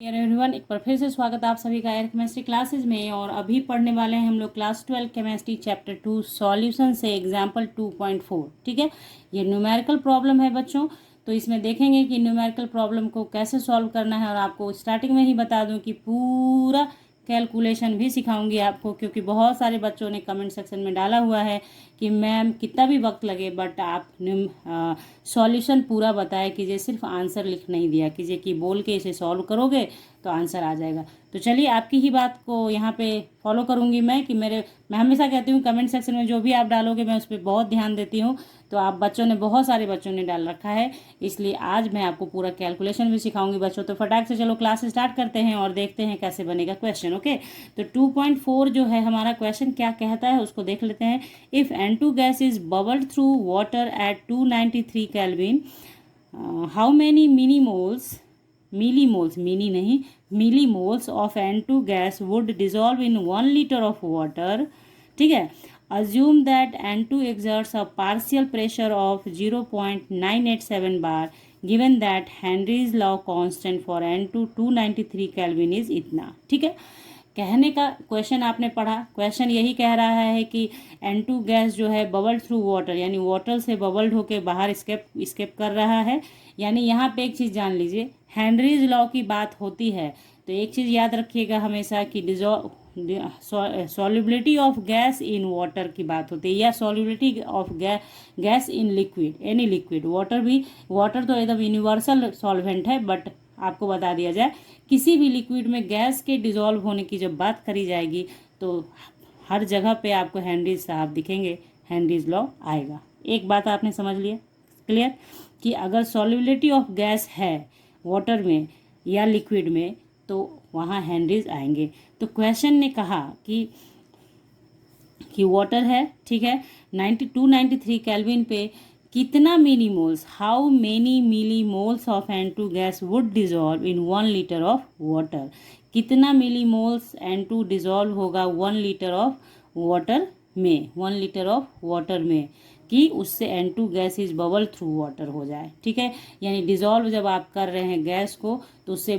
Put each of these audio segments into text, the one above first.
Everyone, एक बार फिर से स्वागत है आप सभी का एयर केमिस्ट्री क्लासेज में। और अभी पढ़ने वाले हैं हम लोग क्लास 12 केमिस्ट्री चैप्टर 2 सॉल्यूशन से एग्जाम्पल 2.4। ठीक है, ये न्यूमेरिकल प्रॉब्लम है बच्चों। तो इसमें देखेंगे कि न्यूमेरिकल प्रॉब्लम को कैसे सॉल्व करना है। और आपको स्टार्टिंग में ही बता दूं कि पूरा कैलकुलेशन भी सिखाऊंगी आपको, क्योंकि बहुत सारे बच्चों ने कमेंट सेक्शन में डाला हुआ है कि मैम कितना भी वक्त लगे बट आप सॉल्यूशन पूरा बताया कीजिए, सिर्फ आंसर लिख नहीं दिया कीजिए कि बोल के इसे सॉल्व करोगे तो आंसर आ जाएगा। तो चलिए, आपकी ही बात को यहाँ पे फॉलो करूँगी मैं कि मैं हमेशा कहती हूँ कमेंट सेक्शन में जो भी आप डालोगे मैं उस पर बहुत ध्यान देती हूँ। तो आप बच्चों ने, बहुत सारे बच्चों ने डाल रखा है, इसलिए आज मैं आपको पूरा कैलकुलेशन भी सिखाऊंगी बच्चों। तो फटाक से चलो क्लास स्टार्ट करते हैं और देखते हैं कैसे बनेगा क्वेश्चन। ओके, तो 2.4 जो है हमारा क्वेश्चन क्या कहता है उसको देख लेते हैं। If N2 gas is bubbled through water at 293 kelvin, how many millimoles of N2 gas would dissolve in 1 liter of water। ठीक है, assume that N2 exerts a partial pressure of 0.987 bar given that Henry's law constant for N2 293 Kelvin is इतना। ठीक है, कहने का question आपने पढ़ा, question यही कह रहा है कि N2 गैस जो है बबल थ्रू वाटर, यानी वाटर से बबल्ड होके बाहर स्केप कर रहा है। यानी यहाँ पे एक चीज़ जान लीजिए, हेनरीज लॉ की बात होती है तो एक चीज़ याद रखिएगा हमेशा कि solubility of gas in water की बात होती है, या solubility of gas in liquid, any liquid. Water तो एकदम यूनिवर्सल सॉल्वेंट है, बट आपको बता दिया जाए किसी भी लिक्विड में गैस के डिजॉल्व होने की जब बात करी जाएगी तो हर जगह पे आपको हेनरीज साहब दिखेंगे, हेनरीज लॉ आएगा। एक बात आपने समझ लिया क्लियर कि अगर सॉल्युबिलिटी ऑफ गैस है वाटर में या लिक्विड में तो वहाँ हेनरीज आएंगे। तो क्वेश्चन ने कहा कि वाटर है, ठीक है, 293 केल्विन पे कितना millimoles, how many millimoles of N2 gas would dissolve in 1 litre of water. कितना मिलीमोल्स N2 डिजॉल्व होगा 1 लीटर ऑफ वाटर में, 1 लीटर ऑफ वाटर में, कि उससे N2 gas is bubble through water हो जाए। ठीक है, यानी डिजॉल्व जब आप कर रहे हैं गैस को तो उससे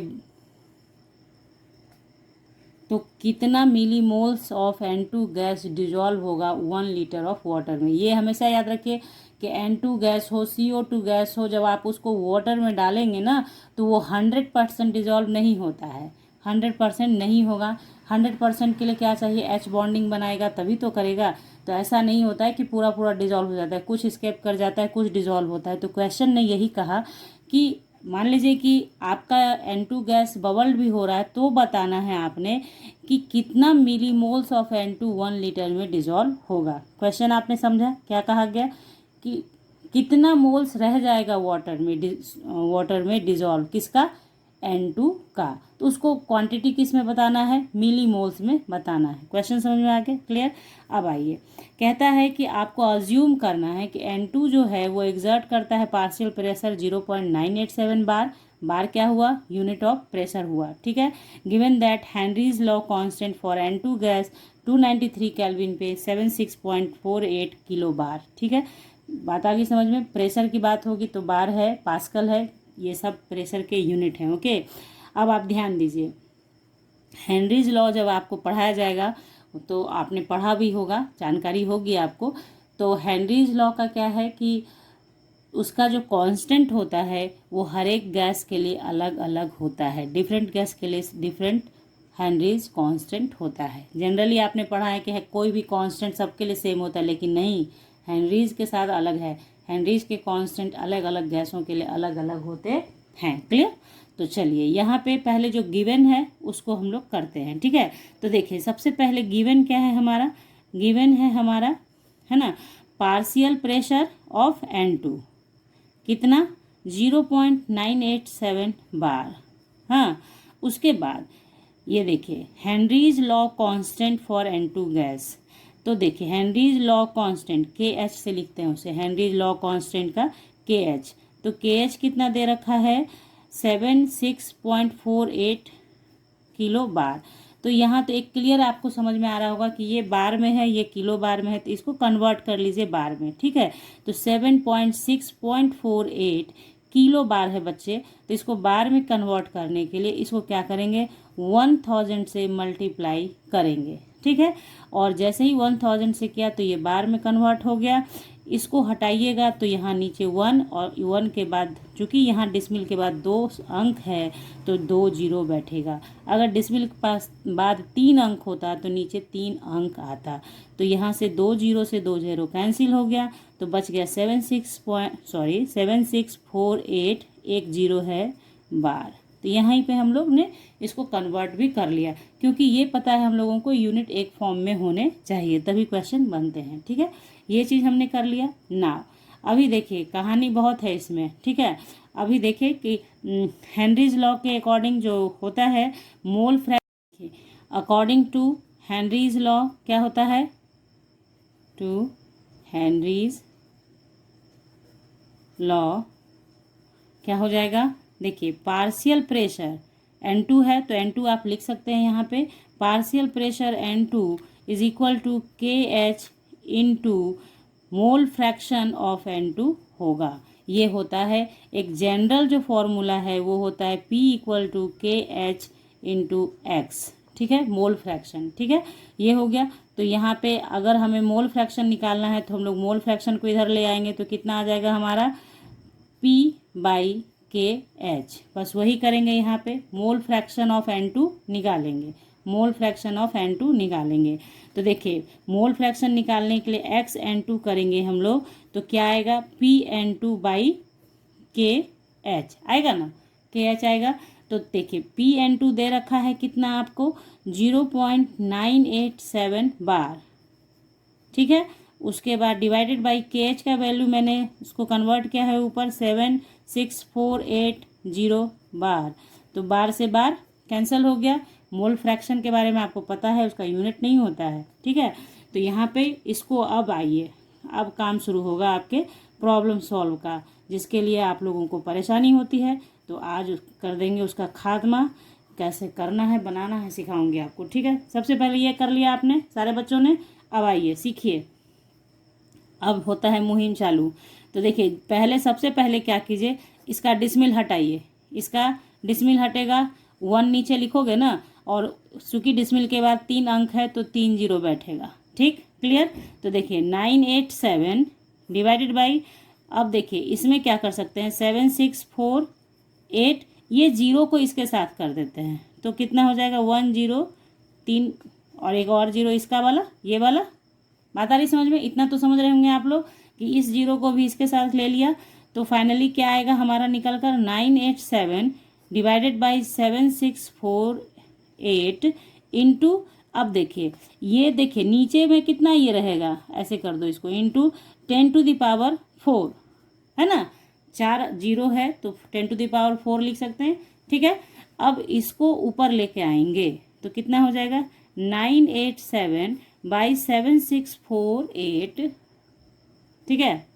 तो कितना millimoles of N2 gas dissolve होगा 1 लीटर ऑफ वाटर में। ये हमेशा याद रखिए कि N2 गैस हो, CO2 गैस हो, जब आप उसको वाटर में डालेंगे ना तो वो 100% डिजॉल्व नहीं होता है, 100% नहीं होगा। 100% के लिए क्या चाहिए, H बॉन्डिंग बनाएगा तभी तो करेगा। तो ऐसा नहीं होता है कि पूरा पूरा डिजॉल्व हो जाता है, कुछ स्केप कर जाता है, कुछ डिजॉल्व होता है। तो क्वेश्चन ने यही कहा कि मान लीजिए कि आपका N2 गैस बबल्ड भी हो रहा है तो बताना है आपने कि कितना मिलीमोल्स ऑफ N2 1 लीटर में डिजॉल्व होगा। क्वेश्चन आपने समझा क्या कहा गया कि कितना मोल्स रह जाएगा वाटर में डिजॉल्व, किसका, N2 का। तो उसको क्वांटिटी किस में बताना है, मिलीमोल्स में बताना है। क्वेश्चन समझ में आ गया क्लियर। अब आइए, कहता है कि आपको अज्यूम करना है कि N2 जो है वो एग्जर्ट करता है पार्शियल प्रेशर 0.987 बार क्या हुआ, यूनिट ऑफ प्रेशर हुआ। ठीक है, given that Henry's law constant for N2 gas 293 kelvin पे 76.48 किलो बार। ठीक है, बात आ गई समझ में। प्रेशर की बात होगी तो बार है, पास्कल है, ये सब प्रेशर के यूनिट हैं। ओके, अब आप ध्यान दीजिए, हेनरीज लॉ जब आपको पढ़ाया जाएगा तो आपने पढ़ा भी होगा, जानकारी होगी आपको। तो हेनरीज लॉ का क्या है कि उसका जो कांस्टेंट होता है वो हर एक गैस के लिए अलग अलग होता है, डिफरेंट गैस के लिए डिफरेंट हेनरीज कांस्टेंट होता है। जनरली आपने पढ़ा है कि कोई भी कांस्टेंट सबके लिए सेम होता है, लेकिन नहीं, हेनरीज के साथ अलग है। हेनरीज के कांस्टेंट अलग अलग गैसों के लिए अलग अलग होते हैं। क्लियर। तो चलिए, यहाँ पे पहले जो गिवन है उसको हम लोग करते हैं। ठीक है, तो देखिए सबसे पहले गिवन क्या है हमारा, गिवन है हमारा, है ना, पार्शियल प्रेशर ऑफ N2 कितना, 0.987 बार। हाँ, उसके बाद ये देखिए Henry's law constant for N2 gas. तो देखिए हेनरीज लॉ कांस्टेंट KH से लिखते हैं उसे, हेनरीज लॉ कांस्टेंट का KH। तो KH कितना दे रखा है, 76.48 किलो बार। तो यहाँ तो एक क्लियर आपको समझ में आ रहा होगा कि ये बार में है, ये किलो बार में है, तो इसको कन्वर्ट कर लीजिए बार में। ठीक है, तो 7.6.48 किलो बार है बच्चे, तो इसको बार में कन्वर्ट करने के लिए इसको क्या करेंगे, 1000 से मल्टीप्लाई करेंगे, ठीक है। और जैसे ही 1000 से किया तो ये बार में कन्वर्ट हो गया। इसको हटाइएगा तो यहाँ नीचे 1 और 1 के बाद, चूँकि यहाँ डिसमिल के बाद 2 अंक है तो 2 जीरो बैठेगा। अगर डिसमिल के पास बाद 3 अंक होता तो नीचे 3 अंक आता। तो यहाँ से 2 जीरो से 2 जीरो कैंसिल हो गया, तो बच गया 7648, एक जीरो है बार। तो यहीं पे हम लोग ने इसको कन्वर्ट भी कर लिया, क्योंकि ये पता है हम लोगों को यूनिट एक फॉर्म में होने चाहिए तभी क्वेश्चन बनते हैं, ठीक है। ये चीज़ हमने कर लिया ना। अभी देखिए कहानी बहुत है इसमें, ठीक है। अभी देखिए कि हेनरीज लॉ के अकॉर्डिंग जो होता है mole fraction, according to Henry's law क्या होता है, टू हेनरीज लॉ क्या हो जाएगा, देखिए पार्शियल प्रेशर N2 है तो N2 आप लिख सकते हैं यहाँ पे, partial pressure N2 is equal to KH into mole fraction of N2 होगा। ये होता है एक जनरल जो फॉर्मूला है वो होता है P equal to KH into x, ठीक है, मोल फ्रैक्शन, ठीक है। ये हो गया। तो यहाँ पे अगर हमें मोल फ्रैक्शन निकालना है तो हम लोग मोल फ्रैक्शन को इधर ले आएंगे तो कितना आ जाएगा हमारा P/KH, बस वही करेंगे यहाँ पे, मोल फ्रैक्शन ऑफ N2 निकालेंगे, मोल फ्रैक्शन ऑफ N2 निकालेंगे। तो देखिए मोल फ्रैक्शन निकालने के लिए XN2 करेंगे हम लोग तो क्या आएगा, PN2/KH आएगा ना, KH आएगा। तो देखिए PN2 दे रखा है कितना आपको, 0.987 बार, ठीक है। उसके बाद डिवाइडेड बाई KH का वैल्यू मैंने इसको कन्वर्ट किया है ऊपर 76480 बार, तो बार से बार कैंसिल हो गया। मोल फ्रैक्शन के बारे में आपको पता है, उसका यूनिट नहीं होता है, ठीक है। तो यहाँ पे इसको अब आइए, अब काम शुरू होगा आपके प्रॉब्लम सॉल्व का, जिसके लिए आप लोगों को परेशानी होती है। तो आज कर देंगे उसका खात्मा, कैसे करना है बनाना है सिखाऊंगी आपको, ठीक है। सबसे पहले ये कर लिया आपने सारे बच्चों ने, अब आइए सीखिए, अब होता है मुहिम चालू। तो देखिए पहले सबसे पहले क्या कीजिए, इसका डिसमिल हटाइए, इसका डिसमिल हटेगा, 1 नीचे लिखोगे ना, और चूँकि डिसमिल के बाद 3 अंक है तो 3 जीरो बैठेगा, ठीक, क्लियर। तो देखिए 987 डिवाइडेड बाई, अब देखिए इसमें क्या कर सकते हैं, 7648, ये जीरो को इसके साथ कर देते हैं तो कितना हो जाएगा, 1 0 3 और एक और जीरो इसका वाला, ये वाला, बात आ रही समझ में, इतना तो समझ रहे होंगे आप लोग कि इस जीरो को भी इसके साथ ले लिया। तो फाइनली क्या आएगा हमारा निकल कर, 987 डिवाइडेड बाई 7648 इंटू, अब देखिए ये देखिए नीचे में कितना ये रहेगा, ऐसे कर दो इसको, इंटू 10⁴, है ना, 4 जीरो है तो 10⁴ लिख सकते हैं, ठीक है। अब इसको ऊपर लेके आएंगे तो कितना हो जाएगा, 987 बाई 7648, ठीक है,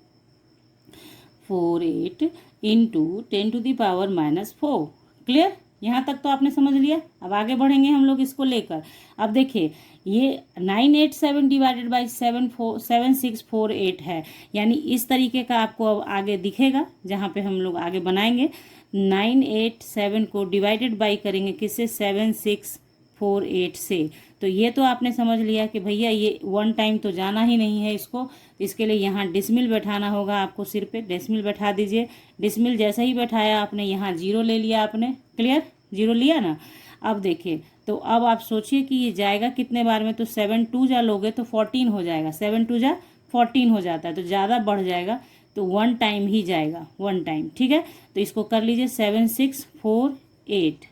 48 इंटू 10⁻⁻4, क्लियर। यहाँ तक तो आपने समझ लिया। अब आगे बढ़ेंगे हम लोग इसको लेकर। अब देखिए ये 987 डिवाइडेड बाई 7648 है, यानी इस तरीके का आपको अब आगे दिखेगा जहाँ पे हम लोग आगे बनाएंगे। 987 को डिवाइडेड बाई करेंगे किससे, 7648 से। तो ये तो आपने समझ लिया कि भैया ये 1 टाइम तो जाना ही नहीं है इसको, इसके लिए यहाँ डिसमिल बैठाना होगा आपको, सिर पे डिसमिल बैठा दीजिए। डिसमिल जैसे ही बैठाया आपने यहाँ जीरो ले लिया आपने, क्लियर, जीरो लिया ना। अब देखिए तो अब आप सोचिए कि ये जाएगा कितने बार में, तो 7 2 जा लोगे तो 14 हो जाएगा, 7 2 जा 14 हो जाता है, तो ज़्यादा बढ़ जाएगा, तो 1 टाइम ही जाएगा, 1 टाइम, ठीक है। तो इसको कर लीजिए 7648,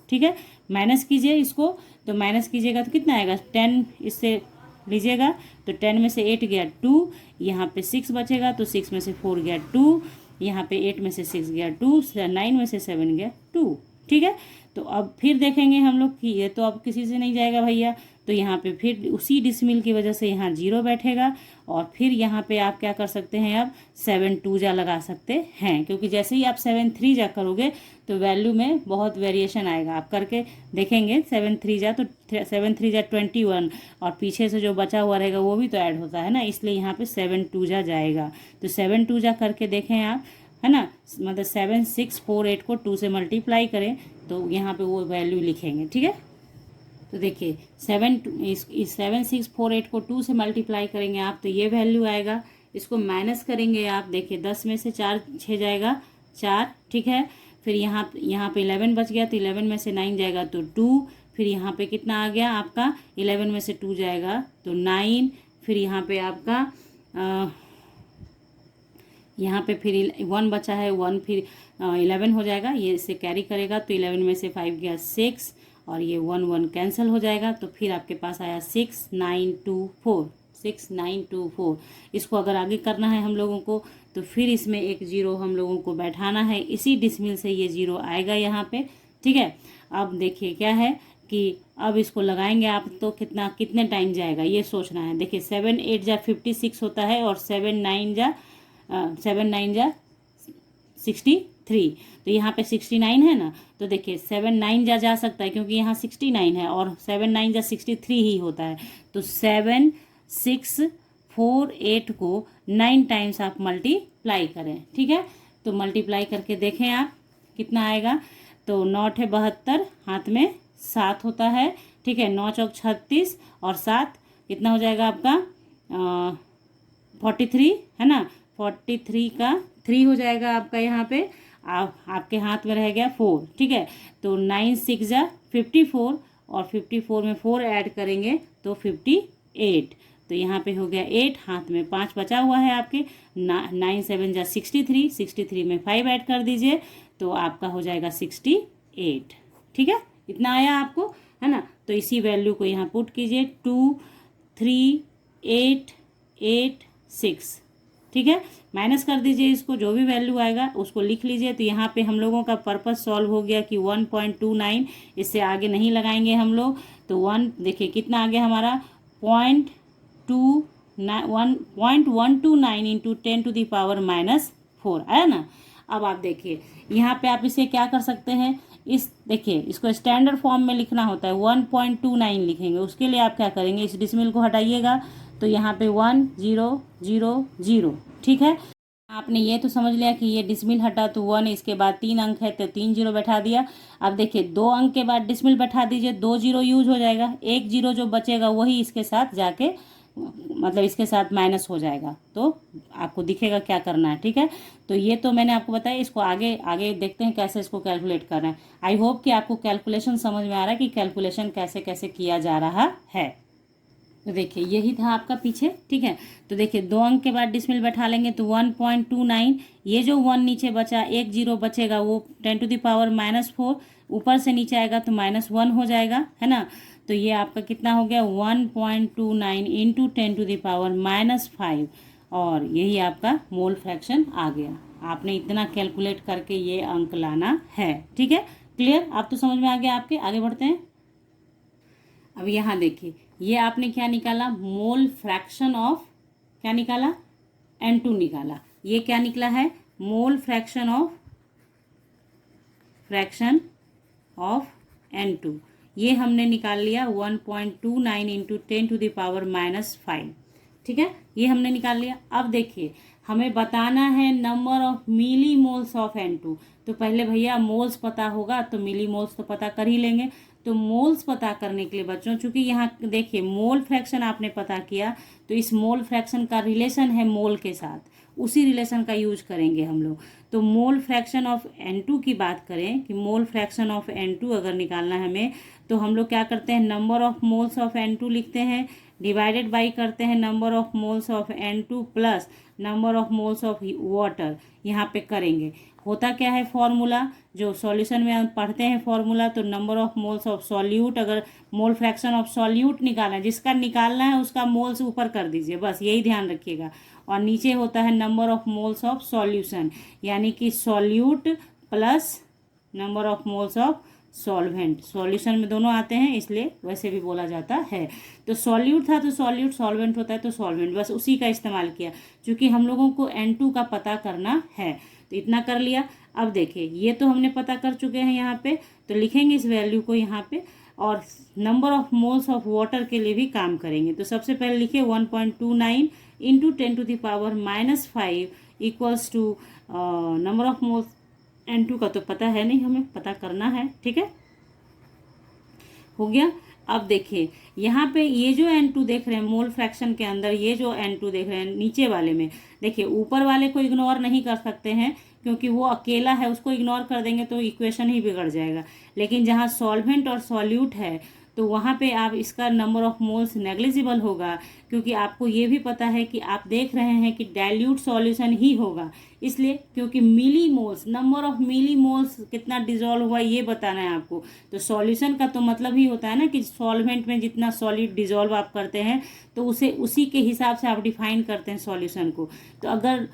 ठीक है, माइनस कीजिए इसको, तो माइनस कीजिएगा तो कितना आएगा, 10 इससे लीजिएगा तो 10 में से 8 गया 2, यहाँ पे 6 बचेगा तो 6 में से 4 गया 2, यहाँ पे 8 में से 6 गया 2, 9 में से 7 गया 2, ठीक है। तो अब फिर देखेंगे हम लोग कि ये तो अब किसी से नहीं जाएगा भैया, तो यहाँ पे फिर उसी डिसमिल की वजह से यहाँ जीरो बैठेगा, और फिर यहाँ पे आप क्या कर सकते हैं, अब 7 2 जा लगा सकते हैं, क्योंकि जैसे ही आप 7 3 जा करोगे तो वैल्यू में बहुत वेरिएशन आएगा। आप करके देखेंगे 7 3 जा, तो 7 3 जा 21, और पीछे से जो बचा हुआ रहेगा वो भी तो ऐड होता है ना, इसलिए यहाँ पे 7 2 जा जाएगा। तो 7 2 जा करके देखें आप, है ना, मतलब 7648 को 2 से मल्टीप्लाई करें तो यहाँ पे वो वैल्यू लिखेंगे, ठीक है। तो देखिए 7648 को 2 से मल्टीप्लाई करेंगे आप तो ये वैल्यू आएगा। इसको माइनस करेंगे आप, देखिए 10 में से 4 6 जाएगा 4, ठीक है। फिर यहाँ पे 11 बच गया तो 11 में से 9 जाएगा तो 2, फिर यहाँ पे कितना आ गया आपका 11 में से 2 जाएगा तो 9, फिर यहाँ पे आपका यहाँ पे फिर 1 बचा है 1, फिर 11 हो जाएगा, ये इसे कैरी करेगा तो 11 में से 5 गया 6 और ये 1 1 कैंसिल हो जाएगा तो फिर आपके पास आया 6924, 6924। इसको अगर आगे करना है हम लोगों को तो फिर इसमें एक जीरो हम लोगों को बैठाना है, इसी डिसमिल से ये जीरो आएगा यहाँ पे, ठीक है। अब देखिए क्या है कि अब इसको लगाएंगे आप तो कितने टाइम जाएगा ये सोचना है। देखिए 7 8 जा 56 होता है और 7 9 जा 63, तो यहाँ पे 69 है ना, तो देखिए 7 9 जा सकता है क्योंकि यहाँ 69 है और 7 9 जा 63 ही होता है, तो 7 6 4 8 को 9 टाइम्स आप मल्टीप्लाई करें, ठीक है। तो मल्टीप्लाई करके देखें आप कितना आएगा, तो 9 है 72, हाथ में 7 होता है, ठीक है। 9 चौक 36 और 7 कितना हो जाएगा आपका 43, है ना, 43 का 3 हो जाएगा आपका यहाँ पे, आपके हाथ में रह गया 4, ठीक है। तो 9 6 जा 54 और 54 में 4 ऐड करेंगे तो 58, तो यहाँ पे हो गया 8, हाथ में 5 बचा हुआ है आपके। 9 7 जा 63, 63 में 5 ऐड कर दीजिए तो आपका हो जाएगा 68, ठीक है। इतना आया आपको, है ना। तो इसी वैल्यू को यहाँ पुट कीजिए 2 3 8 8 6, ठीक है। माइनस कर दीजिए इसको, जो भी वैल्यू आएगा उसको लिख लीजिए। तो यहाँ पे हम लोगों का पर्पस सॉल्व हो गया कि 1.29, इससे आगे नहीं लगाएंगे हम लोग। तो 1 देखिए कितना आ गया हमारा 1.129 इंटू 10⁻⁻4 आया ना। अब आप देखिए यहाँ पे आप इसे क्या कर सकते हैं, देखिए इसको स्टैंडर्ड फॉर्म में लिखना होता है 1.29 लिखेंगे। उसके लिए आप क्या करेंगे, इस डिसमिल को हटाइएगा तो यहाँ पे 1 0 0 0, ठीक है। आपने ये तो समझ लिया कि ये डिसमिल हटा तो 1, इसके बाद 3 अंक है तो 3 जीरो बैठा दिया। अब देखिए 2 अंक के बाद डिसमिल बैठा दीजिए, 2 जीरो यूज हो जाएगा, 1 जीरो जो बचेगा वही इसके साथ जाके मतलब इसके साथ माइनस हो जाएगा, तो आपको दिखेगा क्या करना है, ठीक है। तो ये तो मैंने आपको बताया, इसको आगे आगे देखते हैं कैसे इसको कैलकुलेट करना है। आई होप कि आपको कैलकुलेशन समझ में आ रहा है कि कैलकुलेशन कैसे कैसे किया जा रहा है। तो देखिए यही था आपका पीछे, ठीक है। तो देखिए 2 अंक के बाद डिसमिल बैठा लेंगे तो 1.29, ये जो 1 नीचे बचा 1 जीरो बचेगा वो 10⁻⁻4 ऊपर से नीचे आएगा तो -1 हो जाएगा, है ना। तो ये आपका कितना हो गया 1.29 इंटू 10⁻⁻5 और यही आपका मोल फ्रैक्शन आ गया। आपने इतना कैलकुलेट करके ये अंक लाना है, ठीक है। क्लियर, आप तो समझ में आ गया आपके। आगे बढ़ते हैं। अब यहाँ देखिए ये आपने क्या निकाला, मोल फ्रैक्शन ऑफ, क्या निकाला N2 निकाला। ये क्या निकला है, मोल फ्रैक्शन ऑफ N2, ये हमने निकाल लिया 1.29 इंटू 10⁻⁻5, ठीक है। ये हमने निकाल लिया। अब देखिए हमें बताना है number of millimoles of N2। तो पहले भैया मोल्स पता होगा तो मिली मोल्स तो पता कर ही लेंगे। तो मोल्स पता करने के लिए बच्चों, चूंकि यहाँ देखिए मोल फ्रैक्शन आपने पता किया तो इस मोल फ्रैक्शन का रिलेशन है मोल के साथ, उसी रिलेशन का यूज करेंगे हम लोग। तो मोल फ्रैक्शन ऑफ N2 की बात करें कि मोल फ्रैक्शन ऑफ N2 अगर निकालना है हमें तो हम लोग क्या करते हैं, number of moles of N2 लिखते हैं, डिवाइडेड बाई करते हैं number of moles of N2 plus number of moles of water, यहाँ पे करेंगे। होता क्या है फॉर्मूला, जो सॉल्यूशन में हम पढ़ते हैं फॉर्मूला, तो number of moles of solute, अगर मोल फ्रैक्शन ऑफ सॉल्यूट निकालना है, जिसका निकालना है उसका मोल्स ऊपर कर दीजिए, बस यही ध्यान रखिएगा। और नीचे होता है number of moles of solution, यानी कि solute plus number of moles of solvent. Solution में दोनों आते हैं इसलिए वैसे भी बोला जाता है। तो सॉल्यूट था तो सॉल्यूट, सॉल्वेंट होता है तो सॉल्वेंट, बस उसी का इस्तेमाल किया क्योंकि हम लोगों को N2 का पता करना है। तो इतना कर लिया। अब देखिए ये तो हमने पता कर चुके हैं यहाँ पे, तो लिखेंगे इस वैल्यू को यहाँ पे और number of moles of water के लिए भी काम करेंगे। तो सबसे पहले लिखिए 1.29 into 10⁻⁻5 equals to number of moles N2 का तो पता है नहीं, हमें पता करना है। ठीक है, हो गया। अब देखिए यहाँ पे ये जो N2 देख रहे हैं मोल फ्रैक्शन के अंदर, ये जो N2 देख रहे हैं नीचे वाले में, देखिए ऊपर वाले को इग्नोर नहीं कर सकते हैं क्योंकि वो अकेला है, उसको इग्नोर कर देंगे तो इक्वेशन ही बिगड़ जाएगा। लेकिन जहाँ सॉल्वेंट और सॉल्यूट है तो वहाँ पे आप इसका नंबर ऑफ मोल्स नेग्लिजिबल होगा, क्योंकि आपको ये भी पता है कि आप देख रहे हैं कि डाइल्यूट सॉल्यूशन ही होगा, इसलिए क्योंकि millimoles, number of millimoles कितना डिजोल्व हुआ ये बताना है आपको। तो सॉल्यूशन का तो मतलब ही होता है ना कि सॉल्वेंट में जितना सॉलिड डिजोल्व आप करते हैं तो उसे उसी के हिसाब से आप डिफाइन करते हैं सॉल्यूशन को। तो अगर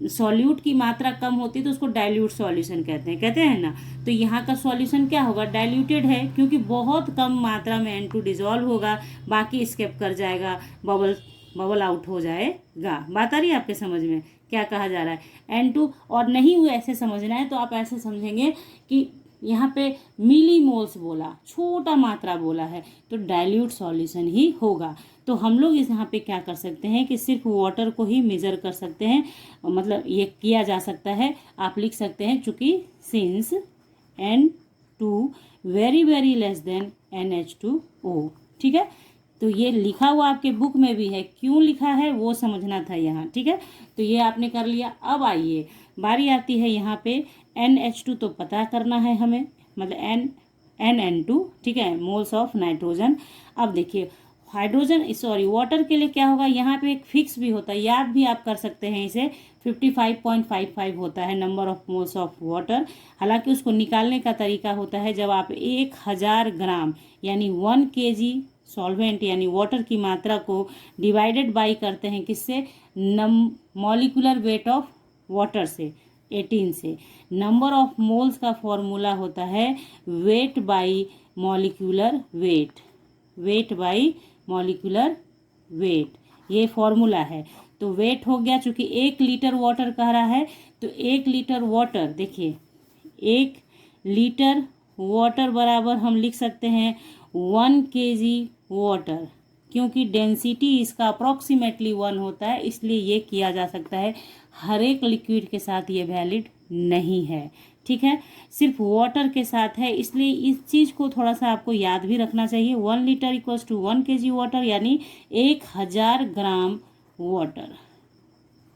सॉल्यूट की मात्रा कम होती है तो उसको डाइल्यूट सॉल्यूशन कहते हैं ना। तो यहाँ का सॉल्यूशन क्या होगा, डाइल्यूटेड है, क्योंकि बहुत कम मात्रा में N2 डिजोल्व होगा, बाकी स्केप कर जाएगा, बबल आउट हो जाएगा। बात आ रही है आपके समझ में क्या कहा जा रहा है N2? और नहीं हुए ऐसे समझना है तो आप ऐसे समझेंगे कि यहाँ पे मिली मोल्स बोला, छोटा मात्रा बोला है, तो डाइल्यूट सॉल्यूशन ही होगा। तो हम लोग इस यहाँ पे क्या कर सकते हैं कि सिर्फ वाटर को ही मेजर कर सकते हैं, मतलब ये किया जा सकता है। आप लिख सकते हैं चूंकि since N2 very very less than NH2O। ठीक है, तो ये लिखा हुआ आपके बुक में भी है, क्यों लिखा है वो समझना था यहाँ। ठीक है, तो ये आपने कर लिया। अब आइए बारी आती है यहाँ पे NH2 तो पता करना है हमें, मतलब NN2। ठीक है, मोल्स ऑफ नाइट्रोजन। अब देखिए हाइड्रोजन सॉरी वाटर के लिए क्या होगा, यहाँ पे एक फिक्स भी होता है, याद भी आप कर सकते हैं इसे, 55.55 होता है number of moles of water. हालांकि उसको निकालने का तरीका होता है जब आप 1000 ग्राम यानी 1 kg सॉल्वेंट यानी वाटर की मात्रा को डिवाइडेड बाई करते हैं किससे, मॉलिक्यूलर वेट ऑफ वाटर से, 18 से। नंबर ऑफ मोल्स का फॉर्मूला होता है weight by molecular weight, weight by molecular weight, ये फॉर्मूला है। तो वेट हो गया, चूंकि 1 लीटर वाटर कह रहा है तो 1 लीटर वाटर, देखिए 1 लीटर वाटर बराबर हम लिख सकते हैं 1 kg वाटर, क्योंकि डेंसिटी इसका अप्रॉक्सीमेटली 1 होता है, इसलिए ये किया जा सकता है। हर एक लिक्विड के साथ ये वैलिड नहीं है। ठीक है, सिर्फ वाटर के साथ है, इसलिए इस चीज़ को थोड़ा सा आपको याद भी रखना चाहिए। 1 litre equals to 1 kg water यानी 1000 ग्राम वाटर।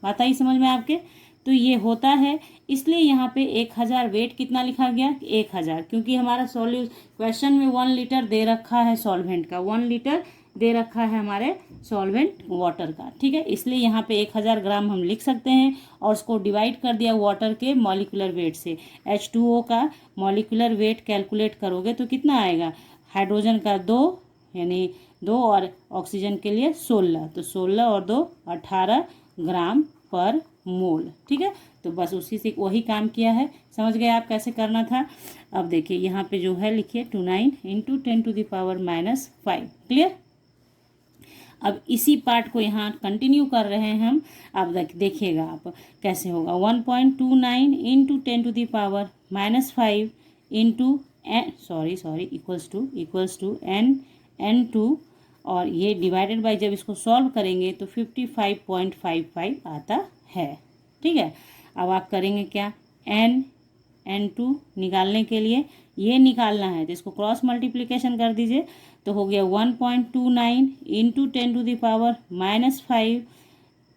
बात आई समझ में आपके? तो ये होता है, इसलिए यहाँ पे 1000 वेट कितना लिखा गया, 1000, क्योंकि हमारा क्वेश्चन में 1 लीटर दे रखा है सॉल्वेंट का, 1 लीटर दे रखा है हमारे सॉल्वेंट वाटर का। ठीक है, इसलिए यहाँ पे 1000 ग्राम हम लिख सकते हैं और उसको डिवाइड कर दिया वाटर के मॉलिक्यूलर वेट से। H2O का मॉलिक्यूलर वेट कैलकुलेट करोगे तो कितना आएगा, हाइड्रोजन का 2 यानी 2 और ऑक्सीजन के लिए 16, तो 16 और 2 18 ग्राम पर मोल। ठीक है, तो बस उसी से वही काम किया है, समझ गए आप कैसे करना था। अब देखिए यहाँ पे जो है लिखिए 29 × 10⁻⁵। क्लियर? अब इसी पार्ट को यहाँ कंटिन्यू कर रहे हैं हम। अब देखिएगा आप कैसे होगा, 1.29 × 10⁻⁵ इंटू इक्वल्स टू N2, और ये डिवाइडेड बाय जब इसको सॉल्व करेंगे तो 55.55 आता है। ठीक है, अब आप करेंगे क्या, N2 निकालने के लिए ये निकालना है तो इसको क्रॉस मल्टीप्लिकेशन कर दीजिए, तो हो गया 1.29 × 10⁻⁵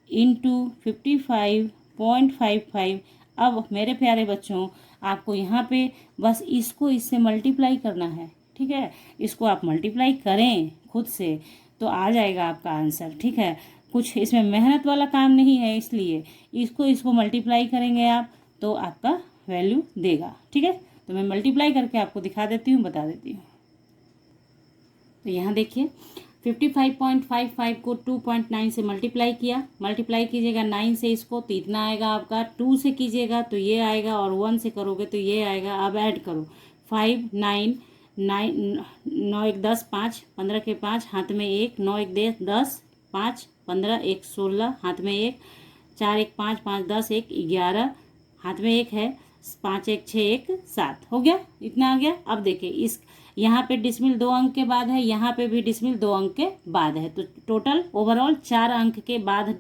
इंटू 55.55। अब मेरे प्यारे बच्चों आपको यहाँ पे बस इसको इससे मल्टीप्लाई करना है। ठीक है, इसको आप मल्टीप्लाई करें खुद से तो आ जाएगा आपका आंसर। ठीक है, कुछ इसमें मेहनत वाला काम नहीं है, इसलिए इसको मल्टीप्लाई करेंगे आप तो आपका वैल्यू देगा। ठीक है, तो मैं मल्टीप्लाई करके आपको दिखा देती हूँ, बता देती हूँ। तो यहाँ देखिए 55.55 को 2.9 से मल्टीप्लाई किया, मल्टीप्लाई कीजिएगा 9 से इसको तो इतना आएगा आपका, 2 से कीजिएगा तो ये आएगा और 1 से करोगे तो ये आएगा। अब ऐड करो 5 9 9 1 10 5 15 के 5 हाथ में 1 9 1 10 5 15 1 16 हाथ में 1 4 1 5 5 10 1 11 हाथ में 1 है 5 1 6 1 7 हो गया, इतना आ गया। अब देखिए इस यहाँ पे डिसमिल 2 अंक के बाद है, यहाँ पे भी डिसमिल 2 अंक के बाद है, तो टोटल ओवरऑल 4 अंक के बाद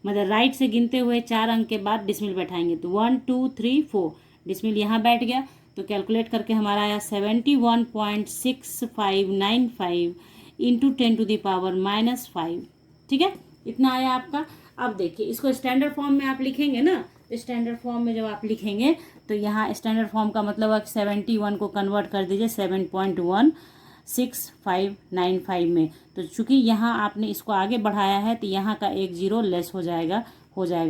मतलब राइट से गिनते हुए 4 अंक के बाद डिसमिल बैठाएंगे। तो 1 2 3 4 डिसमिल यहाँ बैठ गया। तो कैलकुलेट करके हमारा आया 71.6595 इंटू 10⁻⁻5। ठीक है, इतना आया आपका। अब देखिए इसको स्टैंडर्ड फॉर्म में आप लिखेंगे ना, तो स्टैंडर्ड फॉर्म में जब आप लिखेंगे तो यहाँ स्टैंडर्ड फॉर्म का मतलब है 71 को कन्वर्ट कर दीजिए 7.16595 में। तो चूंकि यहाँ आपने इसको आगे बढ़ाया है तो यहाँ का एक जीरो लेस हो जाएगा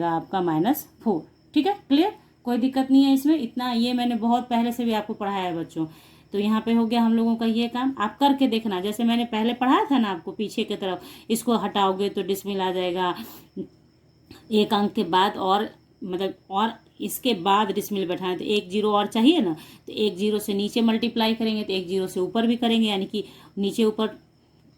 आपका -4। ठीक है, क्लियर, कोई दिक्कत नहीं है इसमें। इतना ये मैंने बहुत पहले से भी आपको पढ़ाया है बच्चों। तो यहाँ पे हो गया हम लोगों का ये काम। आप करके देखना, जैसे मैंने पहले पढ़ाया था ना आपको पीछे की तरफ, इसको हटाओगे तो डिसमिल आ जाएगा 1 अंक के बाद, और मतलब और इसके बाद डिसमिल बैठाना, तो 1 जीरो और चाहिए ना, तो 1 जीरो से नीचे मल्टीप्लाई करेंगे तो 1 जीरो से ऊपर भी करेंगे, यानी कि नीचे ऊपर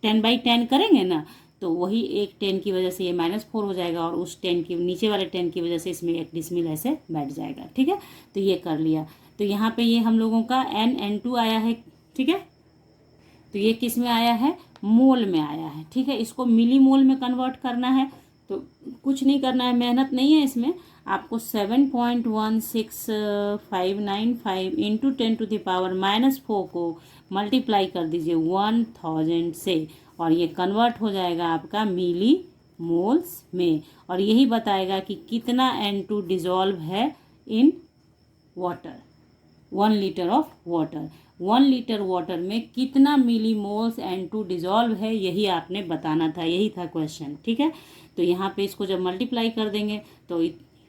10/10 करेंगे ना, तो वही एक 10 की वजह से ये -4 हो जाएगा, और उस 10 की नीचे वाले 10 की वजह से इसमें एक डिसमिल ऐसे बैठ जाएगा। ठीक है, तो ये कर लिया। तो यहाँ पे ये हम लोगों का N2 आया है। ठीक है, तो ये किस में आया है, मोल में आया है। ठीक है, इसको मिली मोल में कन्वर्ट करना है, तो कुछ नहीं करना है, मेहनत नहीं है इसमें। आपको 7.16595 इंटू 10⁻⁻4 को मल्टीप्लाई कर दीजिए 1000 से, और ये कन्वर्ट हो जाएगा आपका मिली मोल्स में, और यही बताएगा कि कितना N2 डिजॉल्व है in water, 1 litre of water. 1 litre water में कितना मिली मोल्स N2 डिजॉल्व है, यही आपने बताना था, यही था क्वेश्चन। ठीक है, तो यहाँ पे इसको जब मल्टीप्लाई कर देंगे तो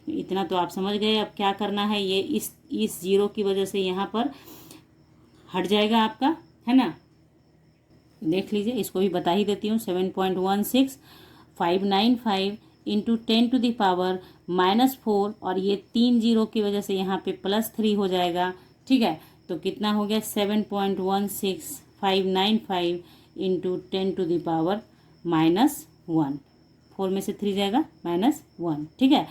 इतना तो आप समझ गए। अब क्या करना है, ये इस जीरो की वजह से यहाँ पर हट जाएगा आपका, है ना। देख लीजिए, इसको भी बता ही देती हूँ। 7.16595 इंटू 10⁻⁻4, और ये 3 जीरो की वजह से यहाँ पे +3 हो जाएगा। ठीक है, तो कितना हो गया 7.16595 इंटू 10⁻⁻1, 4 में से 3 जाएगा -1। ठीक है,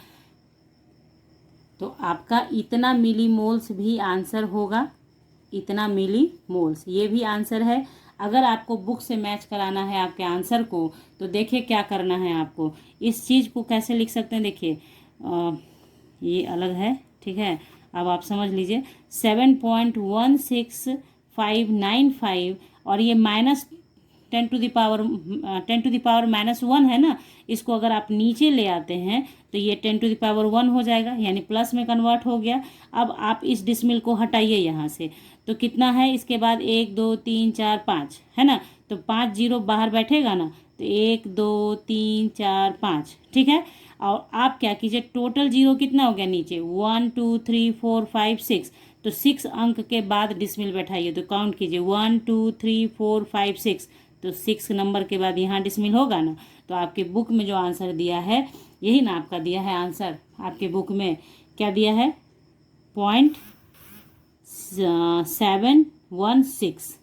तो आपका इतना मिली मोल्स भी आंसर होगा, इतना मिली मोल्स, ये भी आंसर है। अगर आपको बुक से मैच कराना है आपके आंसर को, तो देखिए क्या करना है आपको। इस चीज़ को कैसे लिख सकते हैं, देखिए ये अलग है। ठीक है, अब आप समझ लीजिए 7.16595, और ये -10⁻⁻1 है ना, इसको अगर आप नीचे ले आते हैं तो ये 10⁻1 हो जाएगा, यानी प्लस में कन्वर्ट हो गया। अब आप इस डिसमिल को हटाइए यहाँ से, तो कितना है इसके बाद 1 2 3 4 5 है ना, तो 5 जीरो बाहर बैठेगा ना, तो 1 2 3 4 5। ठीक है, और आप क्या कीजिए, टोटल जीरो कितना हो गया नीचे, 1 2 3 4 5 6, तो 6 अंक के बाद डिसमिल बैठाइए, तो काउंट कीजिए 1 2 3 4 5 6, तो 6 नंबर के बाद यहाँ डिसमिल होगा ना। तो आपके बुक में जो आंसर दिया है, यही ना आपका दिया है आंसर, आपके बुक में क्या दिया है, 0.716।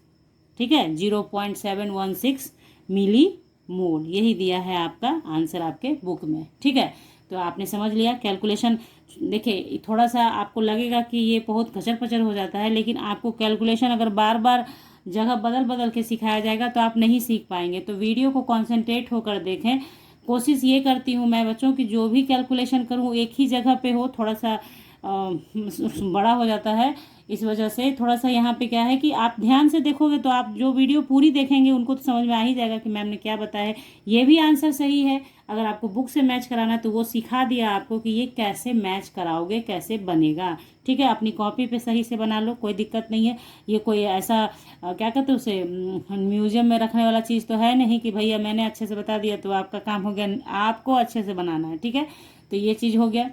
ठीक है, 0.716 मिली मोल, यही दिया है आपका आंसर आपके बुक में। ठीक है, तो आपने समझ लिया कैलकुलेशन। देखिए थोड़ा सा आपको लगेगा कि ये बहुत खचर पचर हो जाता है, लेकिन आपको कैलकुलेशन अगर बार बार जगह बदल बदल के सिखाया जाएगा तो आप नहीं सीख पाएंगे। तो वीडियो को कंसंट्रेट होकर देखें। कोशिश ये करती हूँ मैं बच्चों की जो भी कैलकुलेशन करूँ एक ही जगह पे हो, थोड़ा सा बड़ा हो जाता है, इस वजह से थोड़ा सा यहाँ पे क्या है कि आप ध्यान से देखोगे तो आप जो वीडियो पूरी देखेंगे उनको तो समझ में आ ही जाएगा कि मैम ने क्या बताया है। ये भी आंसर सही है। अगर आपको बुक से मैच कराना है तो वो सिखा दिया आपको कि ये कैसे मैच कराओगे, कैसे बनेगा। ठीक है, अपनी कॉपी पे सही से बना लो, कोई दिक्कत नहीं है। ये कोई ऐसा क्या कहते हैं उसे, म्यूजियम में रखने वाला चीज़ तो है नहीं कि भैया मैंने अच्छे से बता दिया तो आपका काम हो गया, आपको अच्छे से बनाना है। ठीक है, तो ये चीज़ हो गया।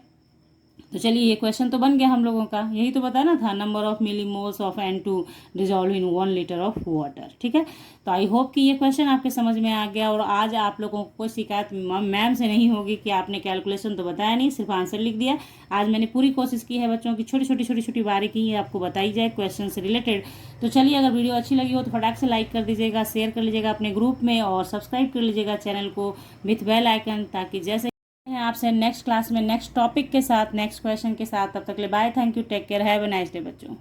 तो चलिए ये क्वेश्चन तो बन गया हम लोगों का, यही तो बताना था, number of millimoles of N2 dissolve in 1 litre of water. ठीक है, तो आई होप कि ये क्वेश्चन आपके समझ में आ गया, और आज आप लोगों को कोई शिकायत मैम से नहीं होगी कि आपने कैलकुलेशन तो बताया नहीं, सिर्फ आंसर लिख दिया। आज मैंने पूरी कोशिश की है बच्चों की छोटी छोटी बारीकी आपको बताई जाए क्वेश्चन से रिलेटेड। तो चलिए अगर वीडियो अच्छी लगी हो तो फटाक से लाइक कर दीजिएगा, शेयर कर लीजिएगा अपने ग्रुप में, और सब्सक्राइब कर लीजिएगा चैनल को विथ बेल आइकन, ताकि जैसे आपसे नेक्स्ट क्लास में नेक्स्ट टॉपिक के साथ नेक्स्ट क्वेश्चन के साथ। तब तक ले bye, thank you, take care, have a nice day बच्चों।